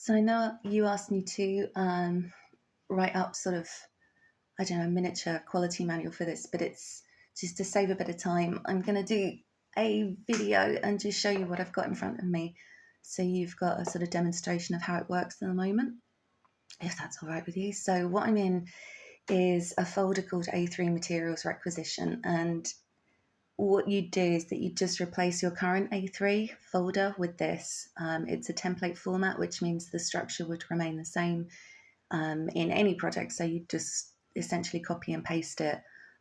So I know you asked me to write up sort of, I don't know, a miniature quality manual for this, but it's just to save a bit of time. I'm going to do a video and just show you what I've got in front of me. So you've got a sort of demonstration of how it works at the moment, if that's all right with you. So what I'm in is a folder called A3 Materials Requisition. And what you do is that you just replace your current A3 folder with this. It's a template format, which means the structure would remain the same in any project. So you just essentially copy and paste it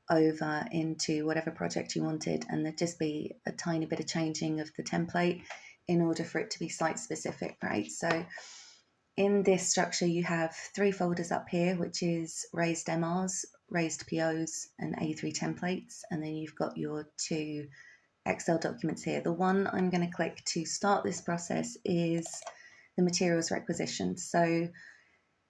over into whatever project you wanted, and there'd just be a tiny bit of changing of the template in order for it to be site specific, right? So in this structure, you have 3 folders up here, which is raised MRs, raised POs, and A3 templates. And then you've got your 2 Excel documents here. The one I'm going to click to start this process is the materials requisition. So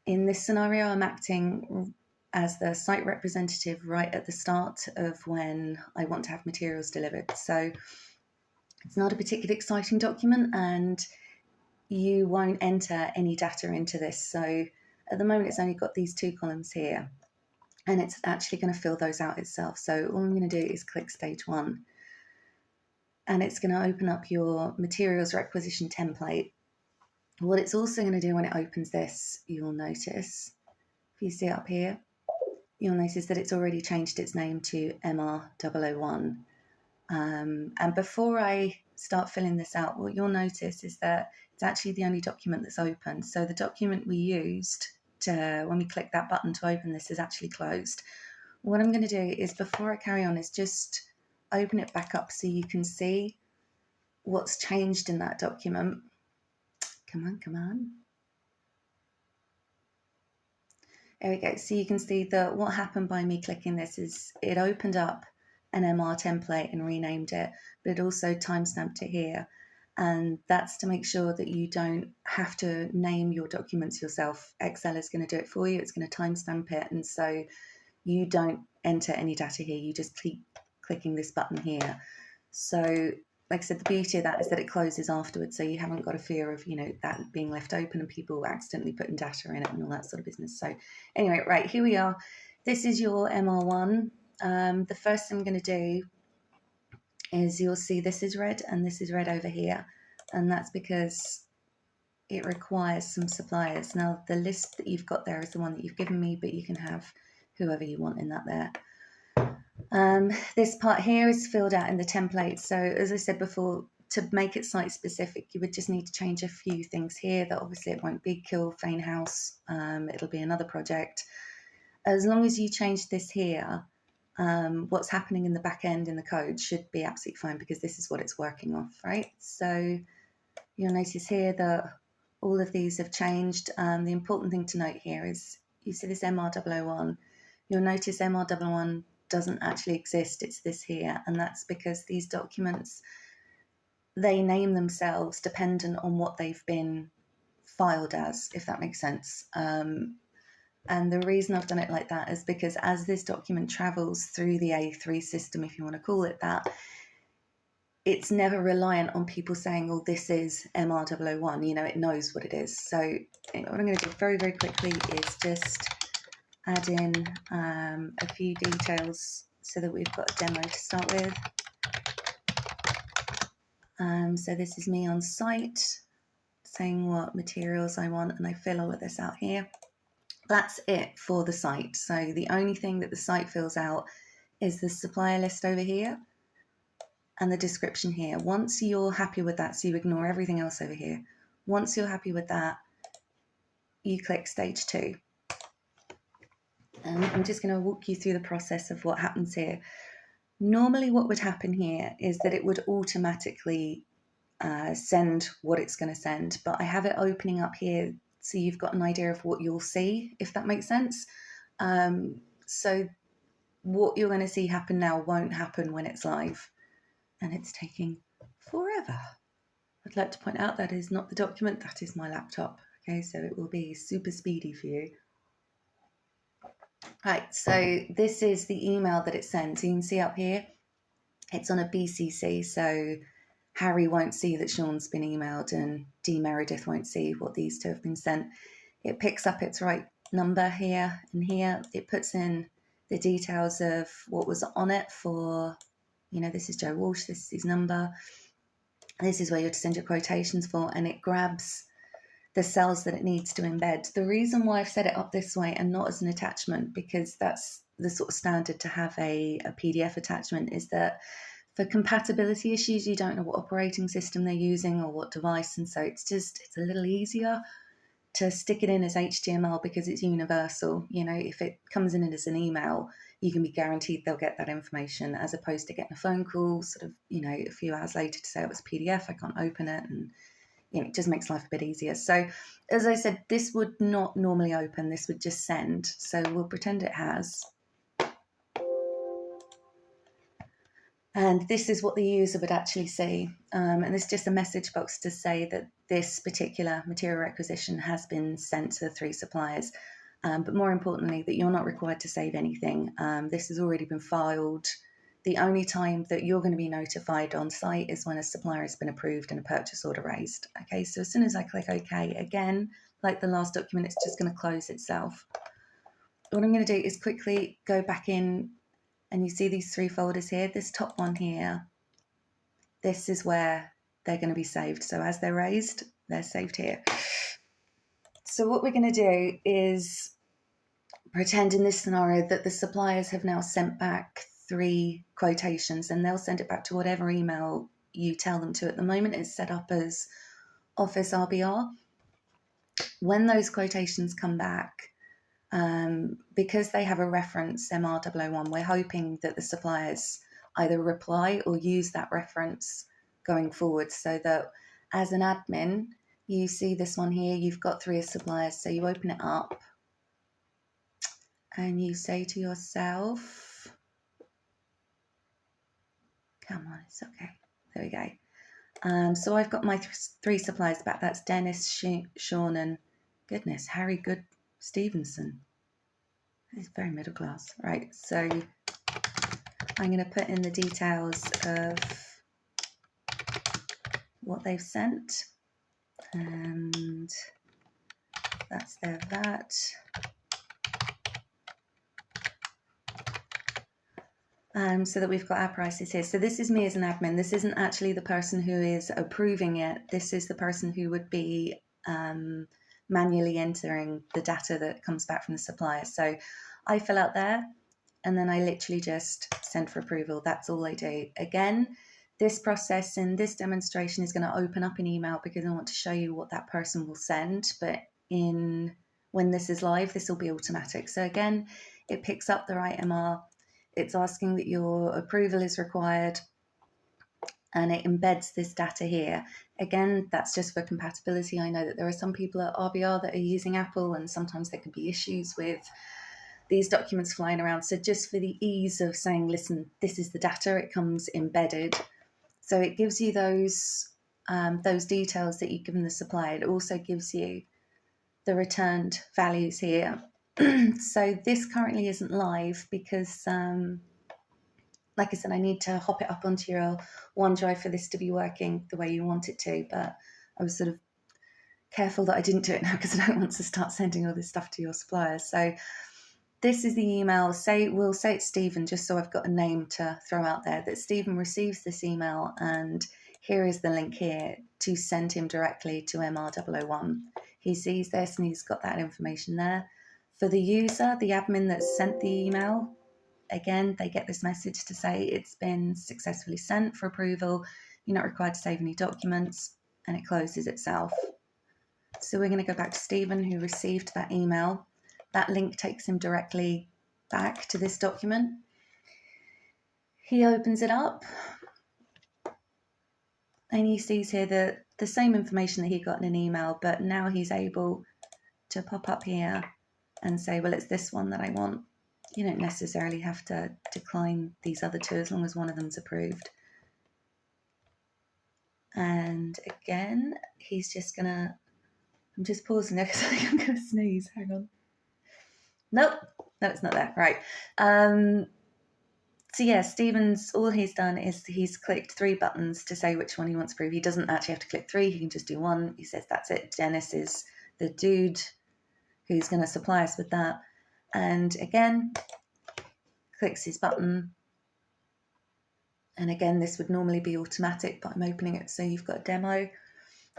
in this scenario, I'm acting as the site representative right at the start of when I want to have materials delivered. So it's not a particularly exciting document, and you won't enter any data into this. So at the moment, it's only got these 2 columns here, and it's actually going to fill those out itself. So all I'm going to do is click stage 1, and it's going to open up your materials requisition template. What it's also going to do when it opens this, you'll notice, if you see up here, you'll notice that it's already changed its name to MR001. And before I start filling this out, what you'll notice is that it's actually the only document that's open. So the document we used when we click that button to open this is actually closed. What I'm going to do is, before I carry on, is just open it back up so you can see what's changed in that document. Come on. There we go. So you can see that what happened by me clicking this is it opened up an MR template and renamed it, but it also timestamped it here. And that's to make sure that you don't have to name your documents yourself. Excel is going to do it for you. It's going to timestamp it. And so you don't enter any data here. You just keep clicking this button here. So like I said, the beauty of that is that it closes afterwards, so you haven't got a fear of, that being left open and people accidentally putting data in it and all that sort of business. So anyway, right, here we are. This is your MR1. The first thing I'm going to do is, you'll see this is red and this is red over here, and that's because it requires some suppliers. Now, the list that you've got there is the one that you've given me, but you can have whoever you want in that there. This part here is filled out in the template. So as I said before, to make it site specific, you would just need to change a few things here. That obviously it won't be Kilfane House. It'll be another project. As long as you change this here, what's happening in the back end in the code should be absolutely fine, because this is what it's working off, right? So you'll notice here that all of these have changed. The important thing to note here is, you see this MR001. You'll notice MR001 doesn't actually exist. It's this here, and that's because these documents, they name themselves dependent on what they've been filed as, if that makes sense. And the reason I've done it like that is because as this document travels through the A3 system, if you want to call it that, it's never reliant on people saying, oh, this is MR001, it knows what it is. So what I'm going to do very, very quickly is just add in a few details so that we've got a demo to start with. So this is me on site saying what materials I want, and I fill all of this out here. That's it for the site. So the only thing that the site fills out is the supplier list over here and the description here. Once you're happy with that, so you ignore everything else over here. Once you're happy with that, you click stage 2. And I'm just going to walk you through the process of what happens here. Normally what would happen here is that it would automatically send what it's going to send, but I have it opening up here so you've got an idea of what you'll see, if that makes sense. So what you're going to see happen now won't happen when it's live, and it's taking forever. I'd like to point out that is not the document, that is my laptop. Okay, so it will be super speedy for you. Right, so this is the email that it sends. You can see up here, it's on a BCC, so Harry won't see that Sean's been emailed, and Dee Meredith won't see what these two have been sent. It picks up its right number here and here. It puts in the details of what was on it for, this is Joe Walsh, this is his number. This is where you have to send your quotations for, and it grabs the cells that it needs to embed. The reason why I've set it up this way and not as an attachment, because that's the sort of standard to have a PDF attachment, is that for compatibility issues, you don't know what operating system they're using or what device, and so it's a little easier to stick it in as HTML because it's universal. If it comes in as an email, you can be guaranteed they'll get that information, as opposed to getting a phone call sort of, a few hours later to say it was a PDF, I can't open it, and it just makes life a bit easier. So as I said, this would not normally open, this would just send. So we'll pretend it has. And this is what the user would actually see. And this is just a message box to say that this particular material requisition has been sent to the 3 suppliers. But more importantly, that you're not required to save anything. This has already been filed. The only time that you're going to be notified on site is when a supplier has been approved and a purchase order raised. Okay, so as soon as I click OK, again, like the last document, it's just going to close itself. What I'm going to do is quickly go back in, and you see these 3 folders here. This top one here, this is where they're going to be saved. So as they're raised, they're saved here. So what we're going to do is pretend in this scenario that the suppliers have now sent back 3 quotations, and they'll send it back to whatever email you tell them to. At the moment, it's set up as Office RBR. When those quotations come back, because they have a reference MR001, we're hoping that the suppliers either reply or use that reference going forward, so that as an admin, you see this one here, you've got 3 suppliers, so you open it up and you say to yourself, come on, it's okay. There we go. So I've got my 3 suppliers back. That's Dennis, Sean, and goodness, Harry Good Stevenson. He's very middle class. Right, so I'm going to put in the details of what they've sent. And that's their VAT. So that we've got our prices here. So this is me as an admin. This isn't actually the person who is approving it. This is the person who would be manually entering the data that comes back from the supplier. So I fill out there, and then I literally just send for approval. That's all I do. Again, this process in this demonstration is going to open up an email because I want to show you what that person will send. But when this is live, this will be automatic. So again, it picks up the right MR. It's asking that your approval is required, and it embeds this data here. Again, that's just for compatibility. I know that there are some people at RBR that are using Apple, and sometimes there can be issues with these documents flying around. So just for the ease of saying, listen, this is the data, it comes embedded. So it gives you those details that you've given the supplier. It also gives you the returned values here. So this currently isn't live because, like I said, I need to hop it up onto your OneDrive for this to be working the way you want it to. But I was sort of careful that I didn't do it now because I don't want to start sending all this stuff to your suppliers. So this is the email. We'll say it's Stephen, just so I've got a name to throw out there, that Stephen receives this email, and here is the link here to send him directly to MR001. He sees this and he's got that information there. For the user, the admin that sent the email, again, they get this message to say it's been successfully sent for approval. You're not required to save any documents, and it closes itself. So we're going to go back to Stephen, who received that email. That link takes him directly back to this document. He opens it up, and he sees here that the same information that he got in an email, but now he's able to pop up here and say, well, it's this one that I want. You don't necessarily have to decline these other 2 as long as one of them's approved. And again, he's just gonna, I'm just pausing there because I think I'm gonna sneeze. Hang on. Nope, no, it's not there. Right. So yeah, Stephen's, all he's done is he's clicked 3 buttons to say which one he wants to approve. He doesn't actually have to click 3, he can just do 1. He says that's it. Dennis is the dude who's going to supply us with that. And again, clicks his button. And again, this would normally be automatic, but I'm opening it so you've got a demo.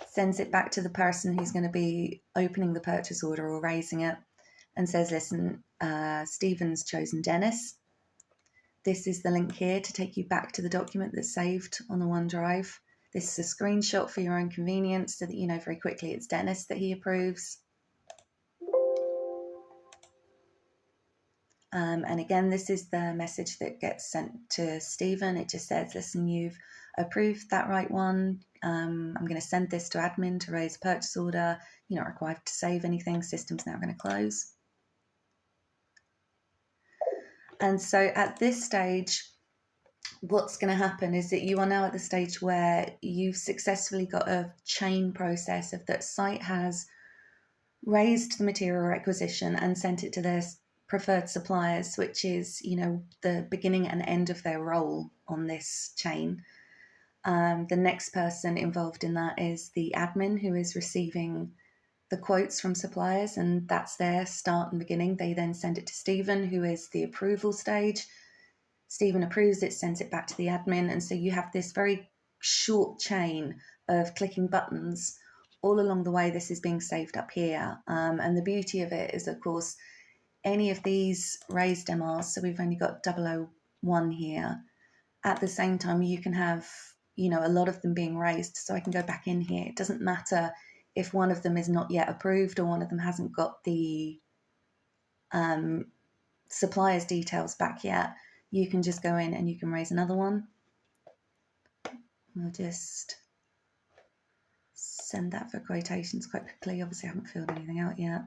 Sends it back to the person who's going to be opening the purchase order or raising it, and says, listen, Stephen's chosen Dennis. This is the link here to take you back to the document that's saved on the OneDrive. This is a screenshot for your own convenience so that you know very quickly it's Dennis that he approves. And again, this is the message that gets sent to Stephen. It just says, listen, you've approved that right one. I'm going to send this to admin to raise a purchase order. You're not required to save anything. System's now going to close. And so at this stage, what's going to happen is that you are now at the stage where you've successfully got a chain process of that site has raised the material requisition and sent it to their preferred suppliers, which is, you know, the beginning and end of their role on this chain. The next person involved in that is the admin, who is receiving the quotes from suppliers, and that's their start and beginning. They then send it to Stephen, who is the approval stage. Stephen approves it, sends it back to the admin, and so you have this very short chain of clicking buttons all along the way. This is being saved up here, and the beauty of it is, of course, any of these raised MRs, so we've only got 001 here, at the same time you can have, you know, a lot of them being raised. So I can go back in here. It doesn't matter if one of them is not yet approved or one of them hasn't got the supplier's details back yet. You can just go in and you can raise another one. We'll just send that for quotations quite quickly. Obviously I haven't filled anything out yet.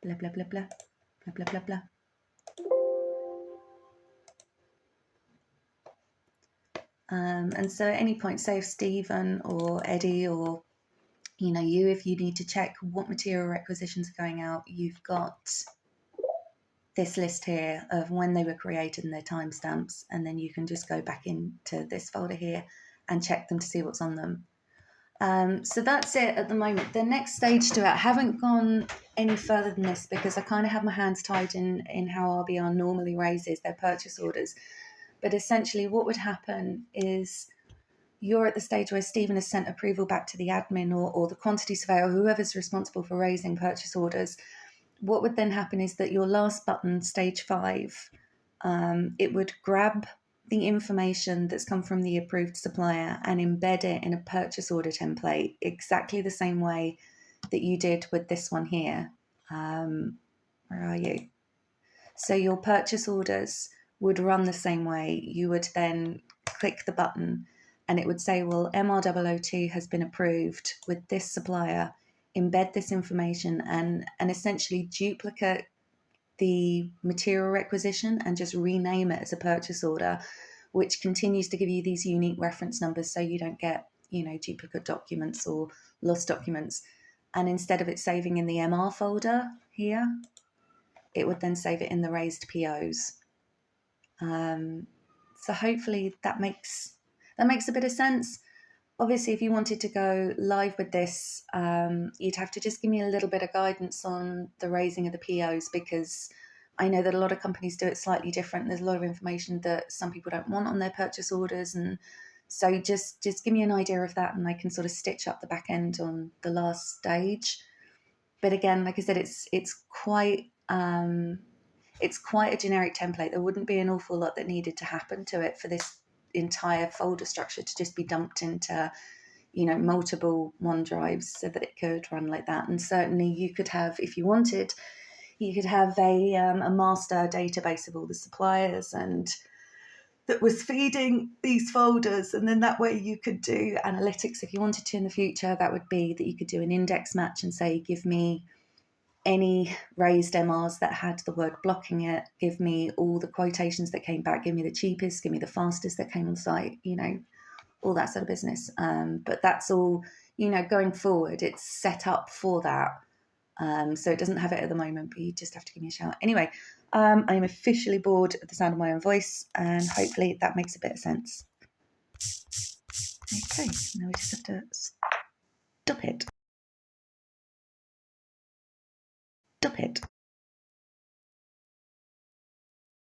Blah, blah, blah, blah, blah, blah, blah, blah. And so at any point, say if Stephen or Eddie or, you know, you, if you need to check what material requisitions are going out, you've got this list here of when they were created and their timestamps, and then you can just go back into this folder here and check them to see what's on them. So that's it at the moment. The next stage to it, I haven't gone any further than this because I kind of have my hands tied in how RBR normally raises their purchase orders. But essentially what would happen is you're at the stage where Stephen has sent approval back to the admin or the quantity surveyor, or whoever's responsible for raising purchase orders. What would then happen is that your last button, stage 5, it would grab the information that's come from the approved supplier and embed it in a purchase order template, exactly the same way that you did with this one here. Where are you? So your purchase orders would run the same way. You would then click the button and it would say, well, MR002 has been approved with this supplier, embed this information and essentially duplicate the material requisition and just rename it as a purchase order, which continues to give you these unique reference numbers so you don't get, you know, duplicate documents or lost documents. And instead of it saving in the MR folder here, it would then save it in the raised POs. So hopefully that makes a bit of sense. Obviously, if you wanted to go live with this, you'd have to just give me a little bit of guidance on the raising of the POs, because I know that a lot of companies do it slightly different. There's a lot of information that some people don't want on their purchase orders. And so just give me an idea of that and I can sort of stitch up the back end on the last stage. But again, like I said, it's quite a generic template. There wouldn't be an awful lot that needed to happen to it for this entire folder structure to just be dumped into, you know, multiple OneDrives so that it could run like that. And certainly you could have, if you wanted, you could have a master database of all the suppliers and that was feeding these folders. And then that way you could do analytics if you wanted to in the future. That would be that you could do an index match and say, give me any raised MRs that had the word blocking it, give me all the quotations that came back, give me the cheapest, give me the fastest that came on site, you know, all that sort of business. But that's all, you know, going forward, it's set up for that. So it doesn't have it at the moment, but you just have to give me a shout. Anyway, I am officially bored of the sound of my own voice, and hopefully that makes a bit of sense. Okay, now we just have to stop it. Stop it.